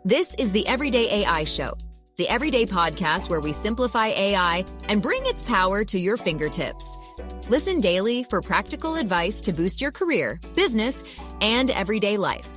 This is the Everyday AI Show, the everyday podcast where we simplify AI and bring its power to your fingertips. Listen daily for practical advice to boost your career, business, and everyday life.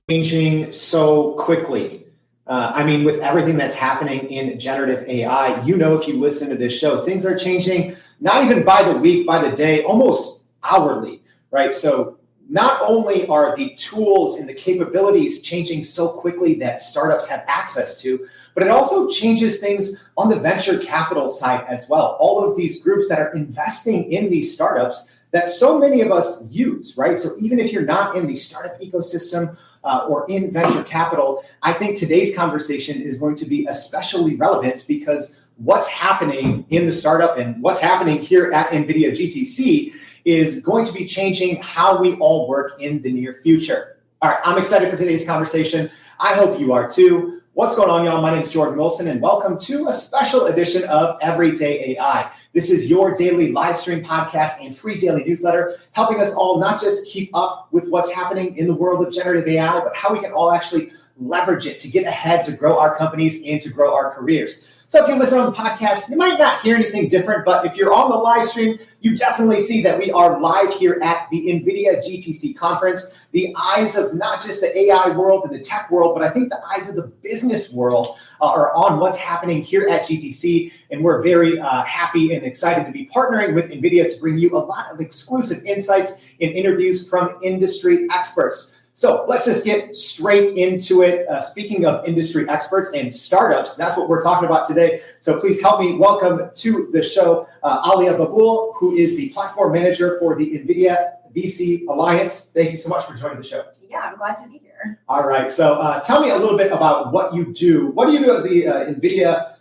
Changing so quickly. With everything that's happening in generative AI, if you listen to this show, things are changing, not even by the week, by the day, almost hourly, right? So not only are the tools and the capabilities changing so quickly that startups have access to, but it also changes things on the venture capital side as well. All of these groups that are investing in these startups that so many of us use, right? So even if you're not in the startup ecosystem or in venture capital, I think today's conversation is going to be especially relevant because what's happening in the startup and what's happening here at NVIDIA GTC is going to be changing how we all work in the near future. All right, I'm excited for today's conversation. I hope you are too. What's going on, y'all? My name is Jordan Wilson, and welcome to a special edition of Everyday AI. This is your daily live stream podcast and free daily newsletter, helping us all not just keep up with what's happening in the world of generative AI, but how we can all actually leverage it to get ahead, to grow our companies, and to grow our careers. So if you listen on the podcast, you might not hear anything different, but if you're on the live stream, you definitely see that we are live here at the NVIDIA GTC conference. The eyes of not just the AI world and the tech world, but I think the eyes of the business world are on what's happening here at GTC. And we're very happy and excited to be partnering with NVIDIA to bring you a lot of exclusive insights and interviews from industry experts. So let's just get straight into it. Speaking of industry experts and startups, that's what we're talking about today. So please help me welcome to the show Alia Babul, who is the platform manager for the NVIDIA VC Alliance. Thank you so much for joining the show. Yeah, I'm glad to be here. All right. So tell me a little bit about what you do. What do you do as the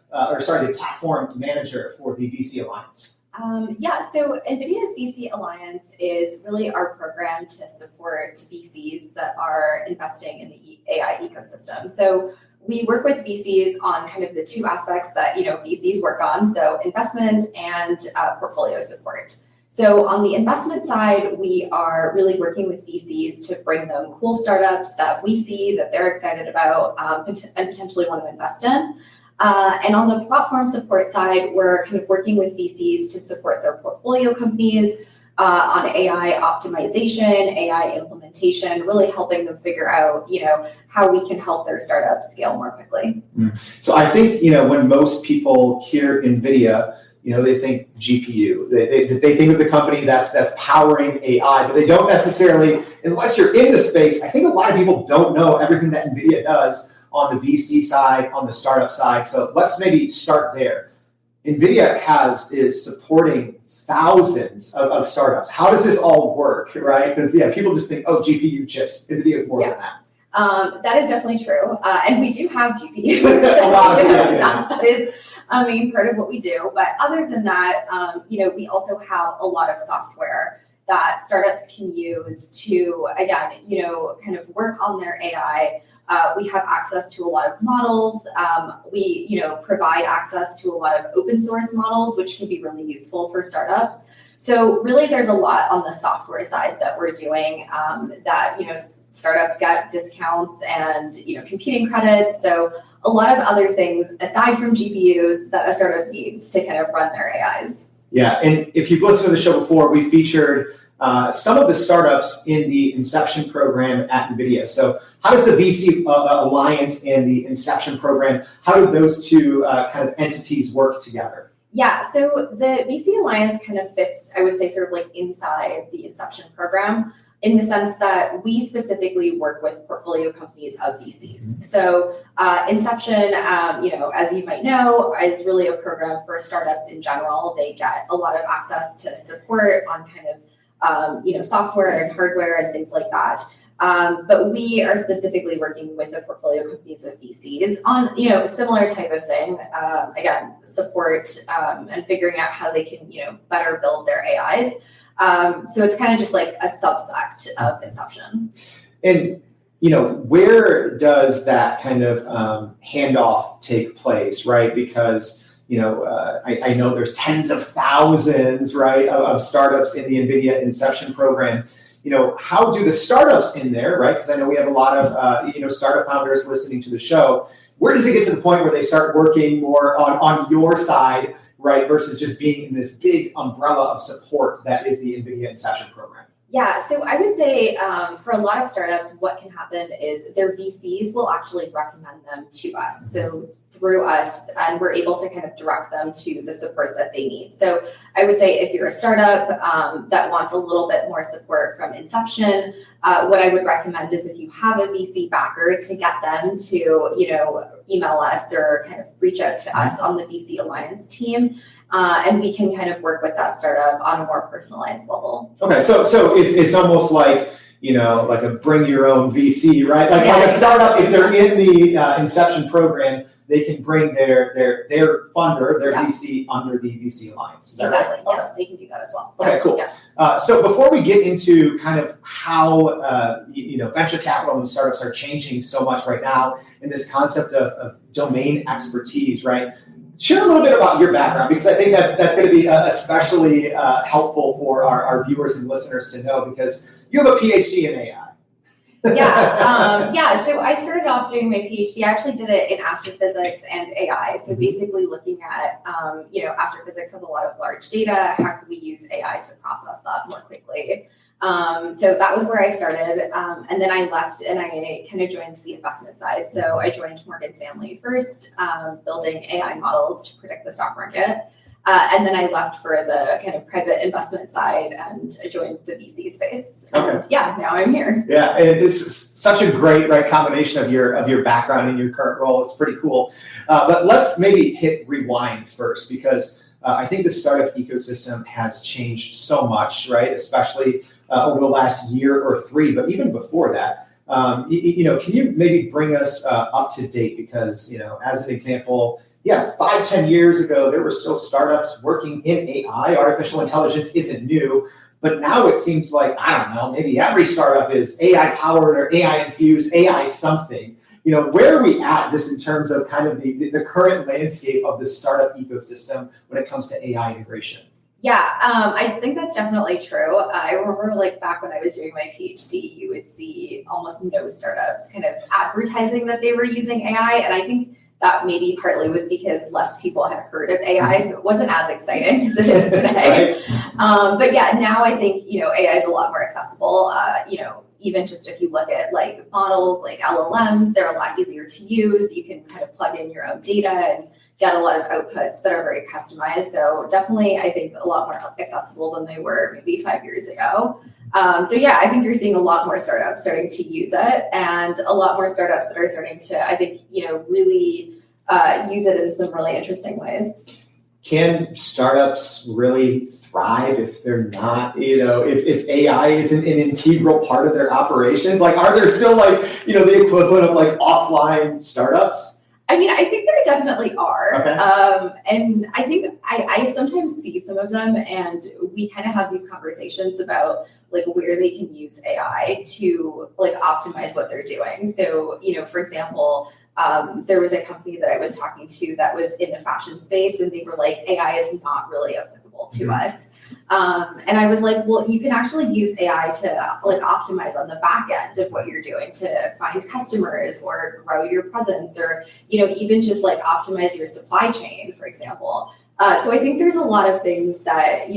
the platform manager for the VC Alliance? So NVIDIA's VC Alliance is really our program to support VCs that are investing in the AI ecosystem. So we work with VCs on kind of the two aspects that, VCs work on, so investment and portfolio support. So on the investment side, we are really working with VCs to bring them cool startups that we see that they're excited about and potentially want to invest in. And on the platform support side, we're kind of working with VCs to support their portfolio companies on AI optimization, AI implementation, really helping them figure out, how we can help their startups scale more quickly. So I think, when most people hear NVIDIA, they think GPU. They think of the company that's powering AI, but they don't necessarily, unless you're in the space, I think a lot of people don't know everything that NVIDIA does on the VC side, on the startup side. So let's maybe start there. NVIDIA is supporting thousands of startups. How does this all work, right? Because people just think, GPU chips. NVIDIA is more than that. That is definitely true. And we do have GPUs. That is a main part of what we do. But other than that, we also have a lot of software that startups can use to, again, kind of work on their AI. We have access to a lot of models. We, provide access to a lot of open source models, which can be really useful for startups. So really, there's a lot on the software side that we're doing that, startups get discounts and, computing credits. So a lot of other things aside from GPUs that a startup needs to kind of run their AIs. Yeah, and if you've listened to the show before, we featured some of the startups in the Inception program at NVIDIA. So how does the VC Alliance and the Inception program, how do those two kind of entities work together? Yeah, so the VC Alliance kind of fits, I would say, sort of like inside the Inception program, in the sense that we specifically work with portfolio companies of VCs. So Inception, as you might know, is really a program for startups in general. They get a lot of access to support on kind of, software and hardware and things like that. But we are specifically working with the portfolio companies of VCs on, a similar type of thing. Again, support and figuring out how they can, better build their AIs. So it's kind of just like a subsect of Inception. And, where does that kind of handoff take place, right? Because, I know there's tens of thousands, right, of startups in the NVIDIA Inception program. how do the startups in there, right? Because I know we have a lot of, startup founders listening to the show. Where does it get to the point where they start working more on your side, right, versus just being in this big umbrella of support that is the NVIDIA Inception program? Yeah, so I would say for a lot of startups, what can happen is their VCs will actually recommend them to us. So through us, and we're able to kind of direct them to the support that they need. So I would say if you're a startup that wants a little bit more support from Inception, what I would recommend is if you have a VC backer to get them to, email us or kind of reach out to us on the VC Alliance team. And we can kind of work with that startup on a more personalized level. Okay, so it's almost like, like a bring your own VC, right? Like a startup, if they're in the Inception program, they can bring their funder, their VC under the VC Alliance. Is that exactly. Right? Yes, they can do that as well. Okay, cool. Yeah. So before we get into kind of how venture capital and startups are changing so much right now in this concept of domain expertise, right? Share a little bit about your background, because I think that's going to be especially helpful for our viewers and listeners to know, because you have a PhD in AI. So I started off doing my PhD. I actually did it in astrophysics and AI. So basically looking at, astrophysics has a lot of large data. How can we use AI to process that more quickly? So that was where I started. And then I left and I kind of joined the investment side. So I joined Morgan Stanley first, building AI models to predict the stock market. And then I left for the kind of private investment side and I joined the VC space. Okay. Now I'm here. Yeah, and this is such a great combination of your background and your current role. It's pretty cool. But let's maybe hit rewind first, because I think the startup ecosystem has changed so much, right? Especially over the last year or three, but even before that. Can you maybe bring us up to date? Because, as an example, 5-10 years ago, there were still startups working in AI. Artificial intelligence isn't new, but now it seems like, I don't know, maybe every startup is AI powered or AI infused, AI something. Where are we at just in terms of kind of the current landscape of the startup ecosystem when it comes to AI integration? Yeah, I think that's definitely true. I remember back when I was doing my PhD, you would see almost no startups kind of advertising that they were using AI. And I think that maybe partly was because less people had heard of AI, so it wasn't as exciting as it is today. Right. But now I think, AI is a lot more accessible. Even just if you look at models like LLMs, they're a lot easier to use. You can kind of plug in your own data and get a lot of outputs that are very customized. So definitely, I think a lot more accessible than they were maybe 5 years ago. I think you're seeing a lot more startups starting to use it, and a lot more startups that are starting to, I think, really use it in some really interesting ways. Can startups really thrive if they're not, if AI isn't an integral part of their operations? Are there still the equivalent of offline startups? I mean, I think there definitely are. Okay. And I think I sometimes see some of them, and we kind of have these conversations about where they can use AI to optimize what they're doing. So, for example, there was a company that I was talking to that was in the fashion space, and they were like, AI is not really applicable to us. And I was like, well, you can actually use AI to optimize on the back end of what you're doing to find customers or grow your presence, or, even just optimize your supply chain, for example. So I think there's a lot of things that,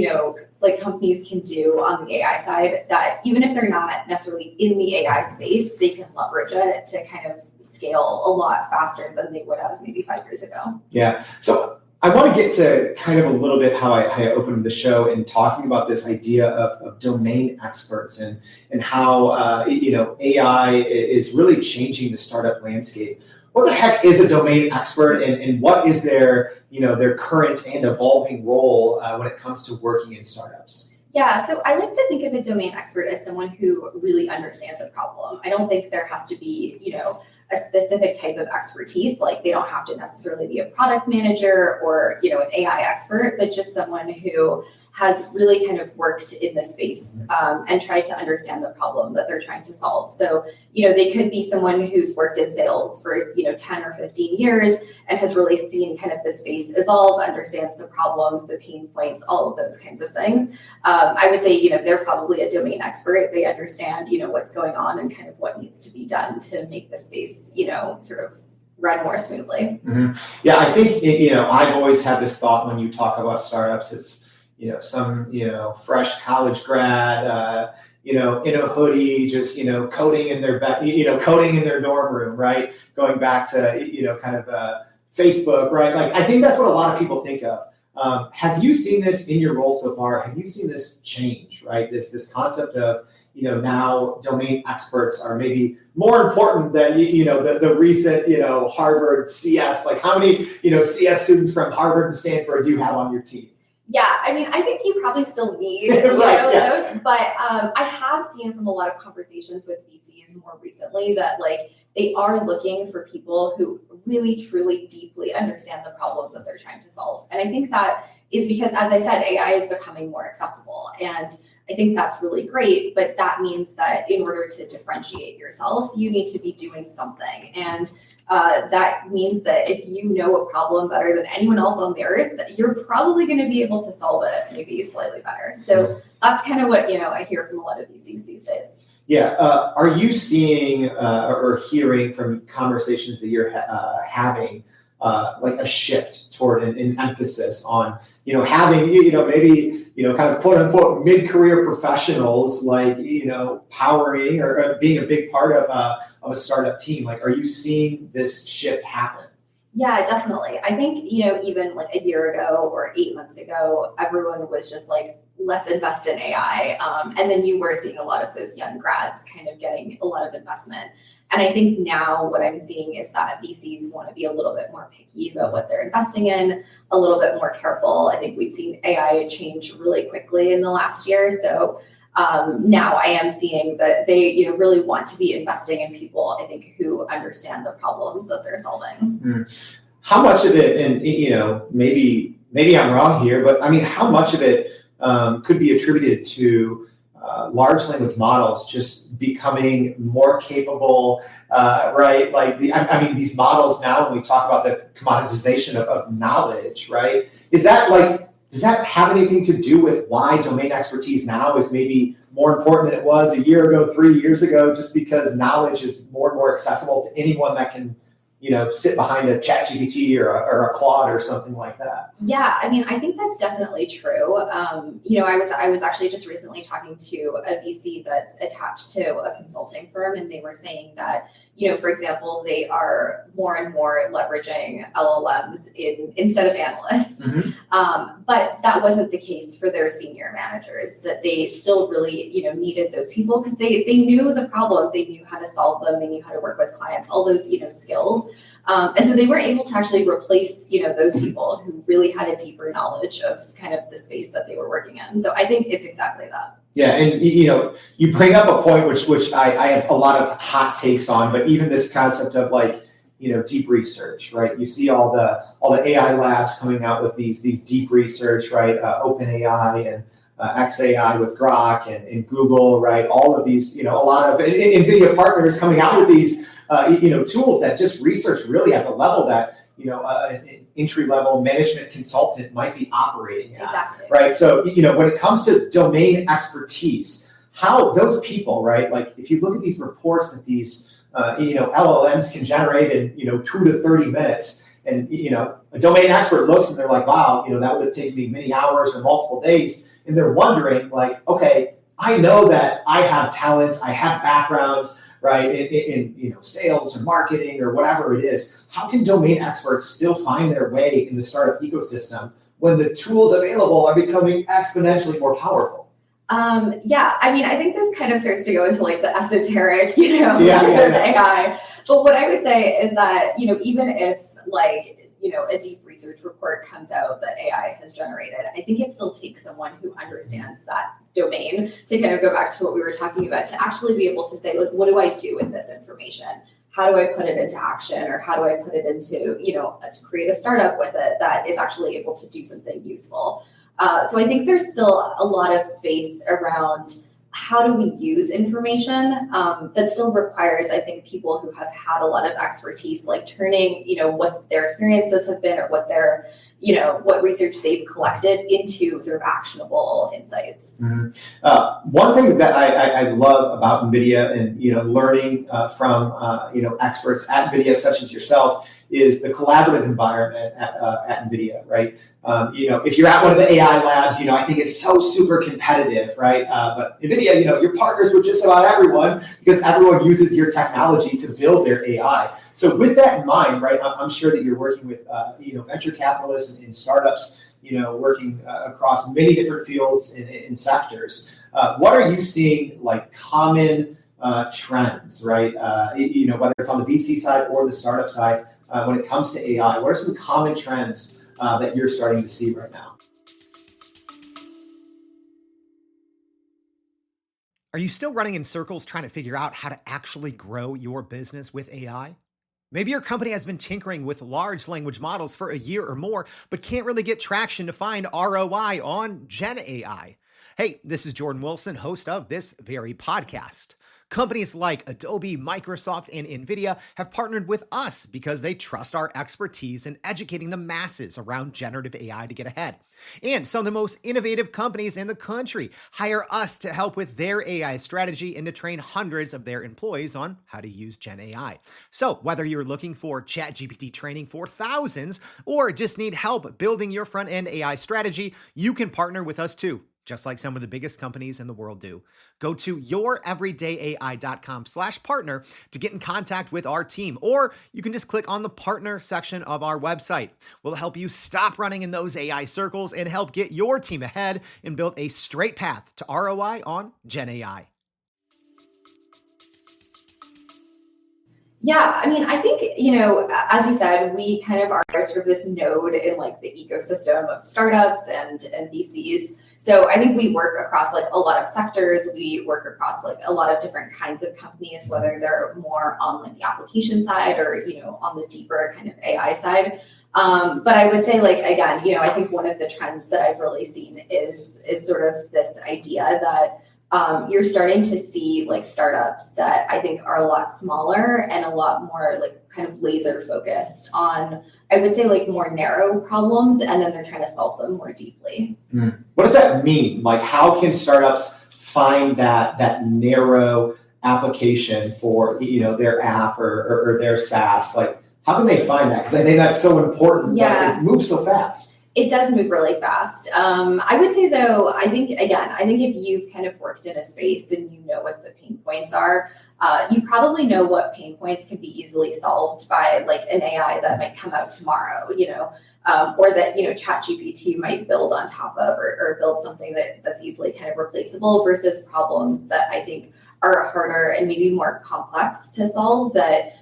companies can do on the AI side that even if they're not necessarily in the AI space, they can leverage it to kind of scale a lot faster than they would have maybe 5 years ago. Yeah. So I want to get to kind of a little bit how I opened the show in talking about this idea of domain experts and how AI is really changing the startup landscape. What the heck is a domain expert, and what is their current and evolving role when it comes to working in startups? Yeah, so I like to think of a domain expert as someone who really understands a problem. I don't think there has to be, a specific type of expertise. They don't have to necessarily be a product manager or, an AI expert, but just someone who has really kind of worked in this space and tried to understand the problem that they're trying to solve. So, they could be someone who's worked in sales for, 10 or 15 years and has really seen kind of the space evolve, understands the problems, the pain points, all of those kinds of things. I would say, they're probably a domain expert. They understand, what's going on and kind of what needs to be done to make the space, sort of run more smoothly. Mm-hmm. Yeah, I think, I've always had this thought when you talk about startups, it's, some, fresh college grad, in a hoodie, just, coding in their coding in their dorm room, right? Going back to, kind of Facebook, right? Like, I think that's what a lot of people think of. Have you seen this in your role so far? Have you seen this change, right? This concept of, now domain experts are maybe more important than, the recent, Harvard CS, like how many, CS students from Harvard and Stanford do you have on your team? Yeah, I mean, I think you probably still need those, but I have seen from a lot of conversations with VCs more recently that like they are looking for people who really, truly, deeply understand the problems that they're trying to solve. And I think that is because, as I said, AI is becoming more accessible. And I think that's really great, but that means that in order to differentiate yourself, you need to be doing something. And that means that if you know a problem better than anyone else on the earth, you're probably going to be able to solve it maybe slightly better. So that's kind of what, I hear from a lot of VCs these days. Yeah. Are you seeing or hearing from conversations that you're having like a shift toward an emphasis on, having, maybe, kind of quote unquote mid-career professionals like, powering or being a big part of a startup team? Like, are you seeing this shift happen? Yeah, definitely. I think, even like a year ago or 8 months ago, everyone was just like, let's invest in AI. And then you were seeing a lot of those young grads kind of getting a lot of investment. And I think now what I'm seeing is that VCs want to be a little bit more picky about what they're investing in, a little bit more careful. I think we've seen AI change really quickly in the last year. So now I am seeing that they, really want to be investing in people, I think, who understand the problems that they're solving. Mm. How much of it, and, maybe I'm wrong here, but I mean, how much of it could be attributed to large language models just becoming more capable, right? Like, these models now, when we talk about the commoditization of knowledge, right? Does that have anything to do with why domain expertise now is maybe more important than it was a year ago, 3 years ago, just because knowledge is more and more accessible to anyone that can, sit behind a ChatGPT or a Claude or something like that? Yeah, I mean, I think that's definitely true. I was actually just recently talking to a VC that's attached to a consulting firm, and they were saying that, for example, they are more and more leveraging LLMs instead of analysts. Mm-hmm. But that wasn't the case for their senior managers, that they still really, needed those people because they knew the problems, they knew how to solve them, they knew how to work with clients, all those, skills. And so they were able to actually replace, those people who really had a deeper knowledge of kind of the space that they were working in. So I think it's exactly that. Yeah, and you bring up a point which I have a lot of hot takes on, but even this concept of like, deep research, right? You see all the AI labs coming out with these deep research, right? OpenAI and XAI with Grok and Google, right? All of these, a lot of NVIDIA partners coming out with these, tools that just research really at the level that, an entry-level management consultant might be operating at, exactly. Right? So, when it comes to domain expertise, how those people, right? Like if you look at these reports that these, LLMs can generate in, 2 to 30 minutes, and, a domain expert looks and they're like, wow, that would have taken me many hours or multiple days. And they're wondering like, okay, I know that I have talents, I have backgrounds, right, in sales or marketing or whatever it is. How can domain experts still find their way in the startup ecosystem when the tools available are becoming exponentially more powerful? Yeah, I mean, I think this kind of starts to go into like the esoteric, AI. But what I would say is that, even if like, a deep research report comes out that AI has generated, I think it still takes someone who understands that domain to kind of go back to what we were talking about, to actually be able to say, like, what do I do with this information? How do I put it into action? Or how do I put it into, to create a startup with it that is actually able to do something useful? So I think there's still a lot of space around how do we use information that still requires, I think, people who have had a lot of expertise, like turning, what their experiences have been or what their, what research they've collected into sort of actionable insights. Mm-hmm. One thing that I love about NVIDIA and, learning from, experts at NVIDIA, such as yourself, is the collaborative environment at NVIDIA, right? If you're at one of the AI labs, I think it's so super competitive, right? But NVIDIA, you're partners with just about everyone because everyone uses your technology to build their AI. So with that in mind, right, I'm sure that you're working with, venture capitalists and startups, working across many different fields and sectors. What are you seeing like common trends, right? Whether it's on the VC side or the startup side, when it comes to AI, what are some common trends that you're starting to see right now? Are you still running in circles trying to figure out how to actually grow your business with AI? Maybe your company has been tinkering with large language models for a year or more, but can't really get traction to find ROI on Gen AI. Hey, this is Jordan Wilson, host of this very podcast. Companies like Adobe, Microsoft, and NVIDIA have partnered with us because they trust our expertise in educating the masses around generative AI to get ahead. And some of the most innovative companies in the country hire us to help with their AI strategy and to train hundreds of their employees on how to use Gen AI. So whether you're looking for ChatGPT training for thousands or just need help building your front-end AI strategy, you can partner with us too, just like some of the biggest companies in the world do. Go to youreverydayai.com/partner to get in contact with our team, or you can just click on the partner section of our website. We'll help you stop running in those AI circles and help get your team ahead and build a straight path to ROI on Gen AI. Yeah, I mean, I think, as you said, we kind of are sort of this node in like the ecosystem of startups and VCs. So I think we work across like a lot of sectors. We work across like a lot of different kinds of companies, whether they're more on like the application side or, on the deeper kind of AI side. But I would say like, again, I think one of the trends that I've really seen is sort of this idea that you're starting to see like startups that I think are a lot smaller and a lot more like kind of laser focused on, I would say like more narrow problems, and then they're trying to solve them more deeply. What does that mean? Like, how can startups find that narrow application for their app or their SaaS? Like, how can they find that? Because I think that's so important. Yeah, it moves so fast. It does move really fast. I would say though, I think if you've kind of worked in a space and you know what the pain points are, you probably know what pain points can be easily solved by like an AI that might come out tomorrow, or that, ChatGPT might build on top of or build something that's easily kind of replaceable versus problems that I think are harder and maybe more complex to solve that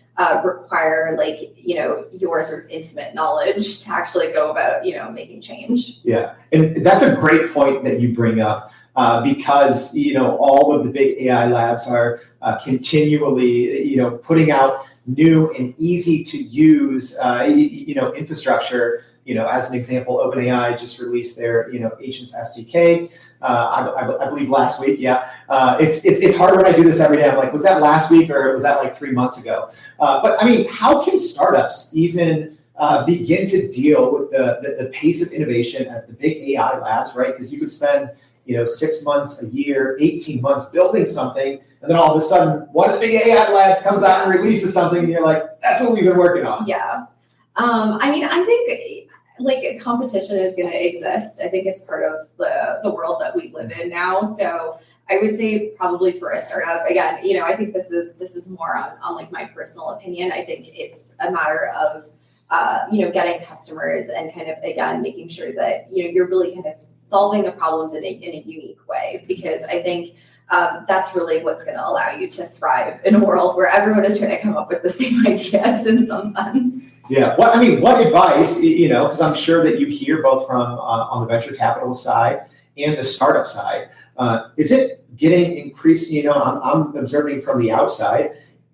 require like, your sort of intimate knowledge to actually go about, making change. Yeah. And that's a great point that you bring up because, all of the big AI labs are continually, putting out new and easy to use, infrastructure. As an example, OpenAI just released their, Agents SDK. I believe last week. Yeah, it's hard when I do this every day. I'm like, was that last week or was that like 3 months ago? But I mean, how can startups even begin to deal with the pace of innovation at the big AI labs, right? Because you could spend 6 months, a year, 18 months building something, and then all of a sudden, one of the big AI labs comes out and releases something, and you're like, that's what we've been working on. Yeah. I mean, I think like competition is going to exist. I think it's part of the world that we live in now. So I would say probably for a startup, again, I think this is more on like my personal opinion. I think it's a matter of, getting customers and kind of, again, making sure that, you're really kind of solving the problems in a unique way, because I think that's really what's going to allow you to thrive in a world where everyone is trying to come up with the same ideas in some sense. Yeah. What advice, because I'm sure that you hear both from on the venture capital side and the startup side, is it getting increasing, I'm observing from the outside,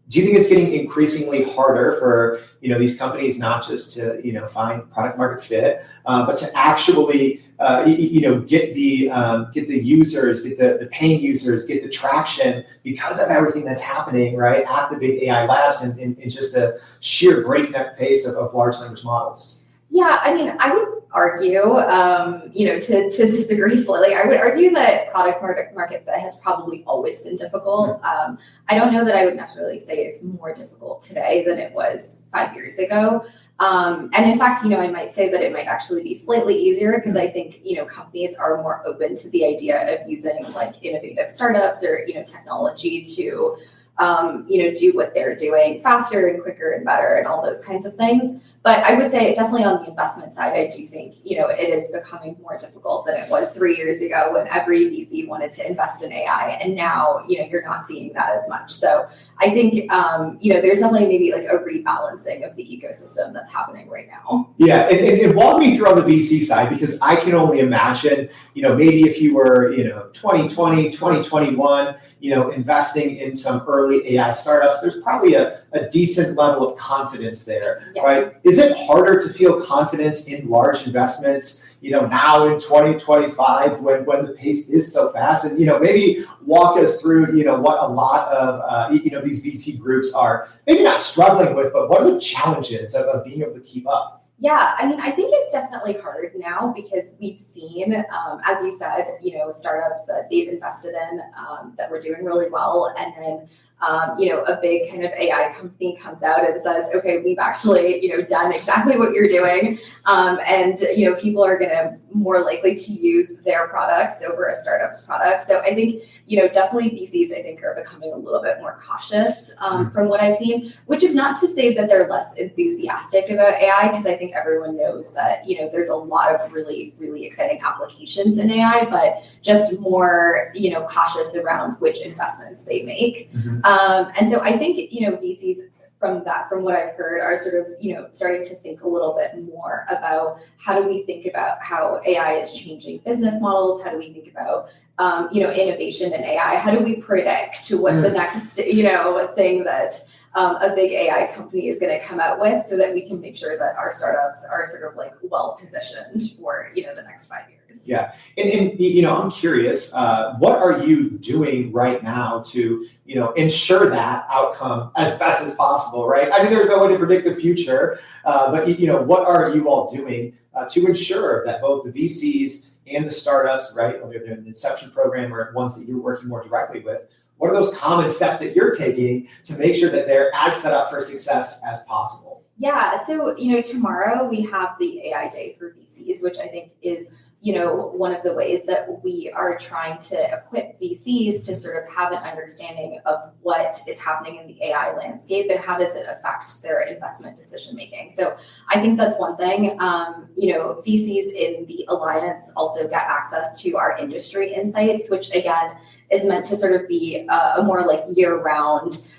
do you think it's getting increasingly harder for these companies not just to find product market fit, but to actually get the users, get the paying users, get the traction because of everything that's happening right at the big AI labs and just the sheer breakneck pace of large language models? Yeah, I mean, I would argue, to disagree slightly, I would argue that product market fit has probably always been difficult. I don't know that I would necessarily say it's more difficult today than it was 5 years ago. And in fact, I might say that it might actually be slightly easier because I think, companies are more open to the idea of using like innovative startups or, technology to, do what they're doing faster and quicker and better and all those kinds of things. But I would say definitely on the investment side, I do think, it is becoming more difficult than it was 3 years ago when every VC wanted to invest in AI. And now, you're not seeing that as much. So I think, there's definitely maybe like a rebalancing of the ecosystem that's happening right now. Yeah. And walk me through on the VC side, because I can only imagine, maybe if you were, 2020, 2021, investing in some early AI startups, there's probably a decent level of confidence there, right? Is it harder to feel confidence in large investments, now in 2025 when the pace is so fast? And, maybe walk us through, what a lot of, these VC groups are maybe not struggling with, but what are the challenges of being able to keep up? Yeah, I mean, I think it's definitely hard now because we've seen, as you said, startups that they've invested in that were doing really well. And then, a big kind of AI company comes out and says, okay, we've actually, done exactly what you're doing. And people are going to more likely to use their products over a startup's product. So I think, definitely VCs, I think, are becoming a little bit more cautious from what I've seen, which is not to say that they're less enthusiastic about AI, because I think everyone knows that, there's a lot of really, really exciting applications in AI, but just more, cautious around which investments they make. And so I think, VCs from what I've heard are sort of, starting to think a little bit more about how do we think about how AI is changing business models? How do we think about, innovation in AI? How do we predict what the next, thing that a big AI company is going to come out with so that we can make sure that our startups are sort of like well positioned for, the next 5 years. Yeah. And I'm curious, what are you doing right now to, ensure that outcome as best as possible, right? I mean, there's no way to predict the future, but, what are you all doing to ensure that both the VCs and the startups, right, whether they're in the Inception program or ones that you're working more directly with, what are those common steps that you're taking to make sure that they're as set up for success as possible? Yeah. So, tomorrow we have the AI Day for VCs, which I think is, one of the ways that we are trying to equip VCs to sort of have an understanding of what is happening in the AI landscape and how does it affect their investment decision making. So I think that's one thing. VCs in the Alliance also get access to our industry insights, which again is meant to sort of be a more like year-round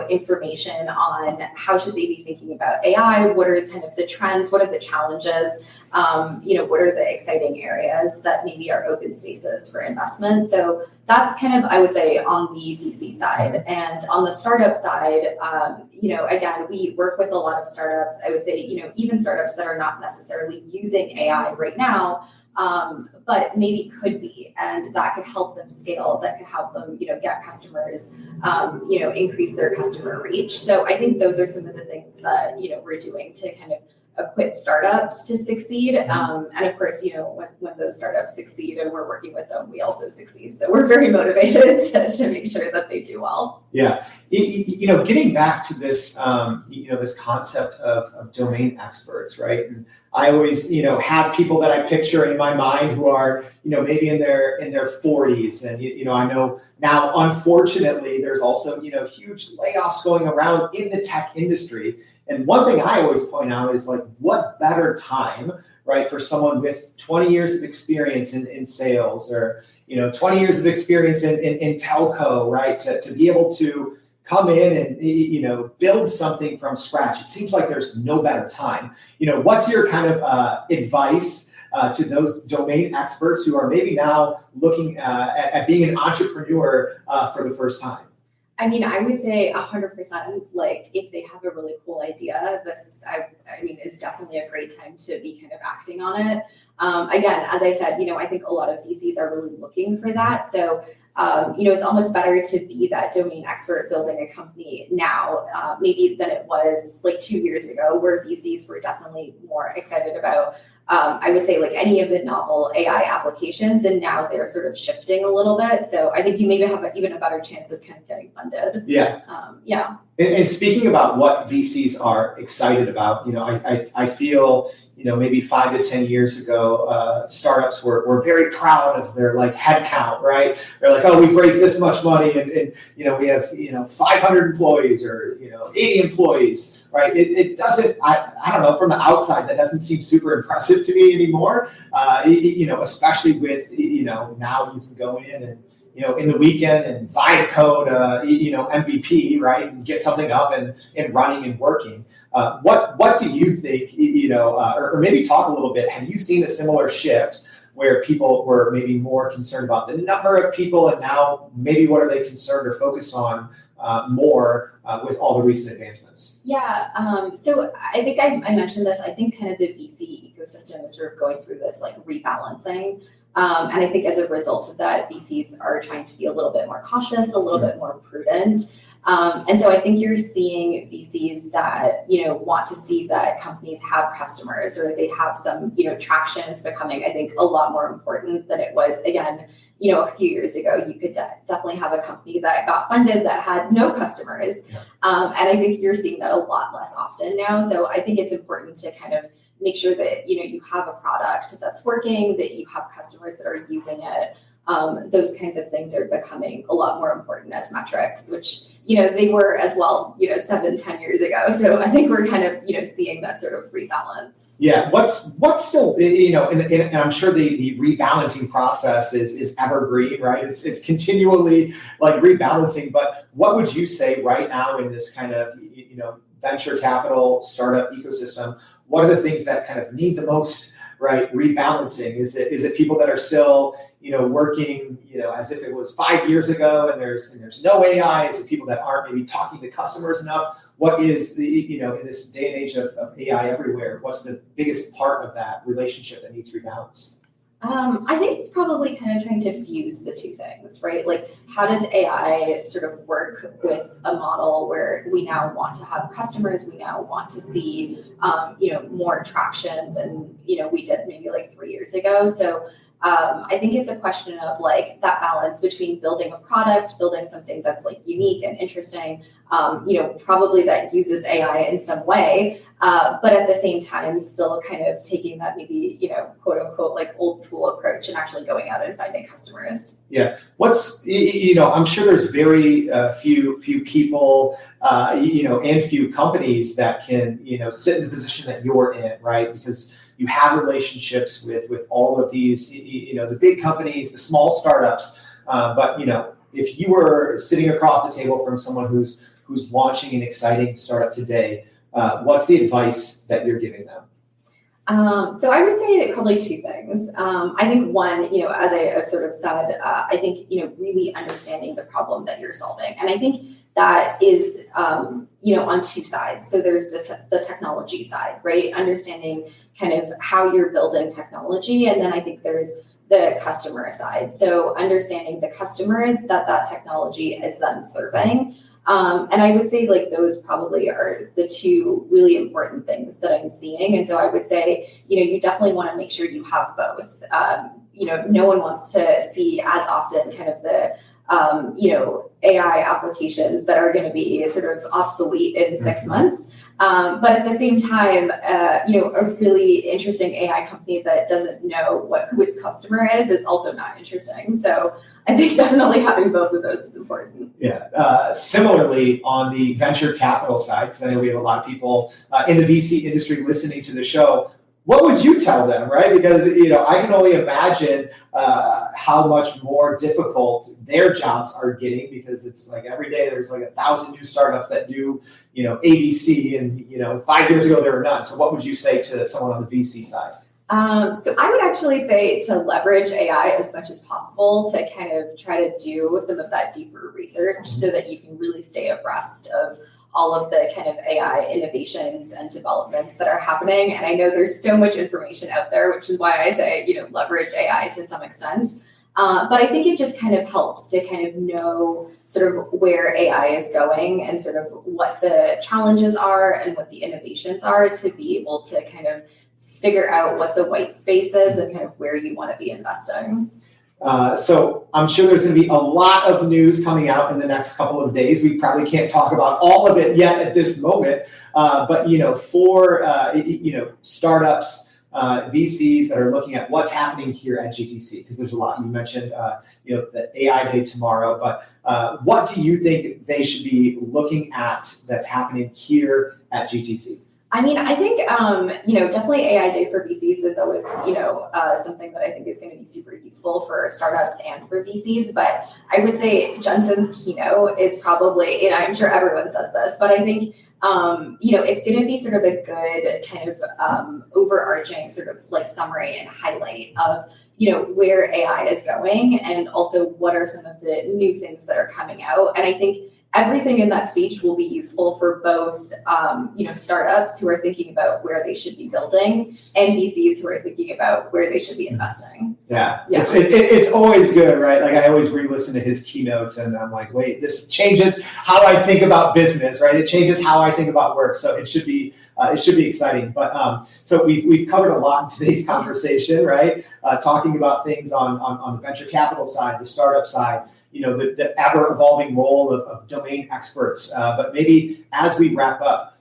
information on how should they be thinking about AI, what are kind of the trends, what are the challenges, what are the exciting areas that maybe are open spaces for investment. So that's kind of, I would say, on the VC side. And on the startup side, again, we work with a lot of startups. I would say, even startups that are not necessarily using AI right now, but maybe could be, and that could help them scale, that could help them, get customers, increase their customer reach. So I think those are some of the things that, we're doing to kind of equip startups to succeed. And of course, when those startups succeed and we're working with them, we also succeed. So we're very motivated to make sure that they do well. Yeah. Getting back to this, this concept of domain experts, right? And I always, have people that I picture in my mind who are, maybe in their 40s. And, I know now, unfortunately, there's also, huge layoffs going around in the tech industry. And one thing I always point out is like, what better time, right, for someone with 20 years of experience in sales or, 20 years of experience in telco, right, to be able to come in and, build something from scratch. It seems like there's no better time. What's your kind of advice to those domain experts who are maybe now looking at being an entrepreneur for the first time? I mean, I would say 100%, like if they have a really cool idea, I mean, is definitely a great time to be kind of acting on it. Again, as I said, I think a lot of VCs are really looking for that. So, it's almost better to be that domain expert building a company now, maybe than it was like 2 years ago, where VCs were definitely more excited about, I would say, like any of the novel AI applications, and now they're sort of shifting a little bit. So I think you maybe have even a better chance of kind of getting funded. Yeah. And speaking about what VCs are excited about, I feel, maybe 5 to 10 years ago, startups were very proud of their like headcount, right? They're like, oh, we've raised this much money, and we have 500 employees or 80 employees. Right. It doesn't, I don't know, from the outside, that doesn't seem super impressive to me anymore. Especially with, now you can go in and, in the weekend and vibe code, MVP, right, and get something up and running and working. What do you think, or maybe talk a little bit, have you seen a similar shift where people were maybe more concerned about the number of people, and now maybe what are they concerned or focused on more with all the recent advancements? Yeah, so I think I mentioned this. I think kind of the VC ecosystem is sort of going through this like rebalancing. And I think as a result of that, VCs are trying to be a little bit more cautious, a little bit more prudent. And so I think you're seeing VCs that, want to see that companies have customers or they have some, traction. It's becoming, I think, a lot more important than it was, again, a few years ago. You could definitely have a company that got funded that had no customers. Yeah. And I think you're seeing that a lot less often now. So I think it's important to kind of make sure that, you have a product that's working, that you have customers that are using it. Those kinds of things are becoming a lot more important as metrics, which, they were as well, 7-10 years ago. So I think we're kind of, seeing that sort of rebalance. Yeah. What's still, and I'm sure the rebalancing process is evergreen, right? It's continually like rebalancing, but what would you say right now in this kind of, venture capital startup ecosystem? What are the things that kind of need the most, right, rebalancing? Is it people that are still, working, as if it was 5 years ago and there's no AI? Is it people that aren't maybe talking to customers enough? What is the, in this day and age of AI everywhere, what's the biggest part of that relationship that needs rebalanced? I think it's probably kind of trying to fuse the two things, right? Like, how does AI sort of work with a model where we now want to have customers, we now want to see, more traction than, we did maybe like 3 years ago. So I think it's a question of like that balance between building a product, building something that's like unique and interesting, probably that uses AI in some way, but at the same time, still kind of taking that maybe, quote unquote, like old school approach and actually going out and finding customers. Yeah. I'm sure there's very few people, and few companies that can, sit in the position that you're in, right? Because you have relationships with all of these, the big companies, the small startups. But, if you were sitting across the table from someone who's launching an exciting startup today, what's the advice that you're giving them? So I would say probably two things. I think one, as I have sort of said, I think, really understanding the problem that you're solving. And I think that is, on two sides. So there's the technology side, right? Understanding kind of how you're building technology. And then I think there's the customer side. So understanding the customers that technology is then serving. And I would say like those probably are the two really important things that I'm seeing. And so I would say, you definitely want to make sure you have both. No one wants to see as often kind of the, AI applications that are going to be sort of obsolete in 6 months. But at the same time, a really interesting AI company that doesn't know who its customer is also not interesting. So I think definitely having both of those is important. Yeah. Similarly, on the venture capital side, because I know we have a lot of people in the VC industry listening to the show, what would you tell them, right? Because, I can only imagine how much more difficult their jobs are getting, because it's like every day there's like 1,000 new startups that do, ABC, and, 5 years ago there were none. So what would you say to someone on the VC side? So I would actually say to leverage AI as much as possible to kind of try to do some of that deeper research so that you can really stay abreast of all of the kind of AI innovations and developments that are happening. And I know there's so much information out there, which is why I say, leverage AI to some extent. But I think it just kind of helps to kind of know sort of where AI is going and sort of what the challenges are and what the innovations are to be able to kind of figure out what the white space is and kind of where you want to be investing. So I'm sure there's going to be a lot of news coming out in the next couple of days. We probably can't talk about all of it yet at this moment. But for startups, VCs that are looking at what's happening here at GTC, because there's a lot. You mentioned the AI Day tomorrow, but what do you think they should be looking at that's happening here at GTC? I mean, I think, definitely AI Day for VCs is always, something that I think is going to be super useful for startups and for VCs. But I would say Jensen's keynote is probably, and I'm sure everyone says this, but I think, it's going to be sort of a good kind of overarching sort of like summary and highlight of, where AI is going and also what are some of the new things that are coming out. And I think everything in that speech will be useful for both, startups who are thinking about where they should be building and VCs who are thinking about where they should be investing. Yeah. It's always good, right? Like I always re-listen to his keynotes and I'm like, wait, this changes how I think about business, right? It changes how I think about work. So it should be exciting. But so we've covered a lot in today's conversation, right? Talking about things on the venture capital side, the startup side, the ever evolving role of domain experts. But maybe as we wrap up,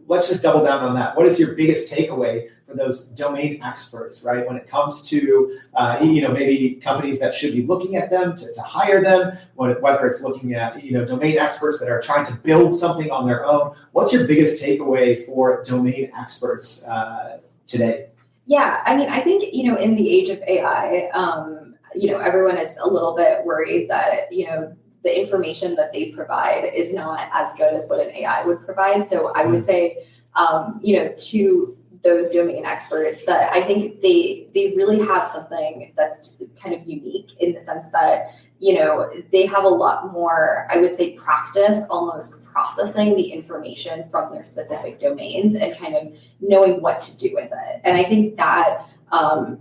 let's just double down on that. What is your biggest takeaway for those domain experts, right? When it comes to, maybe companies that should be looking at them to hire them, whether it's looking at, domain experts that are trying to build something on their own. What's your biggest takeaway for domain experts today? Yeah, I mean, I think, in the age of AI, everyone is a little bit worried that, the information that they provide is not as good as what an AI would provide. So I would say, to those domain experts that I think they really have something that's kind of unique in the sense that, they have a lot more, I would say, practice almost processing the information from their specific domains and kind of knowing what to do with it. And I think that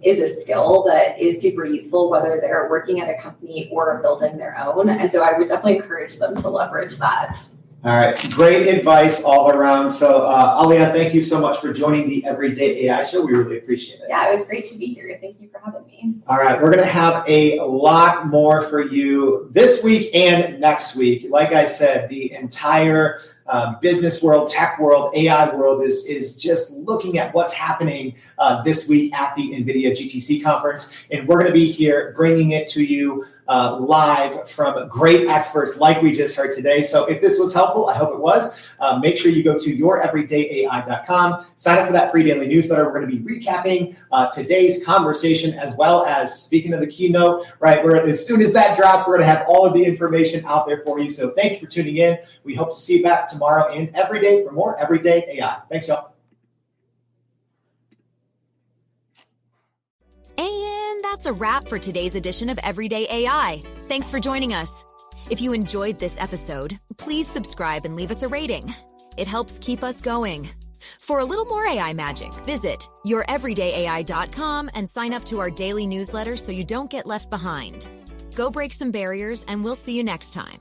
is a skill that is super useful, whether they're working at a company or building their own. And so I would definitely encourage them to leverage that. All right. Great advice all around. So, Aliana, thank you so much for joining the Everyday AI Show. We really appreciate it. Yeah, it was great to be here. Thank you for having me. All right. We're going to have a lot more for you this week and next week. Like I said, the entire business world, tech world, AI world is just looking at what's happening this week at the NVIDIA GTC conference. And we're going to be here bringing it to you live from great experts like we just heard today. So if this was helpful, I hope it was. Make sure you go to youreverydayai.com, sign up for that free daily newsletter. We're going to be recapping today's conversation as well as speaking of the keynote, right? As soon as that drops, we're going to have all of the information out there for you. So thank you for tuning in. We hope to see you back tomorrow and every day for more Everyday AI. Thanks, y'all. And that's a wrap for today's edition of Everyday AI. Thanks for joining us. If you enjoyed this episode, please subscribe and leave us a rating. It helps keep us going. For a little more AI magic, visit youreverydayai.com and sign up to our daily newsletter so you don't get left behind. Go break some barriers, and we'll see you next time.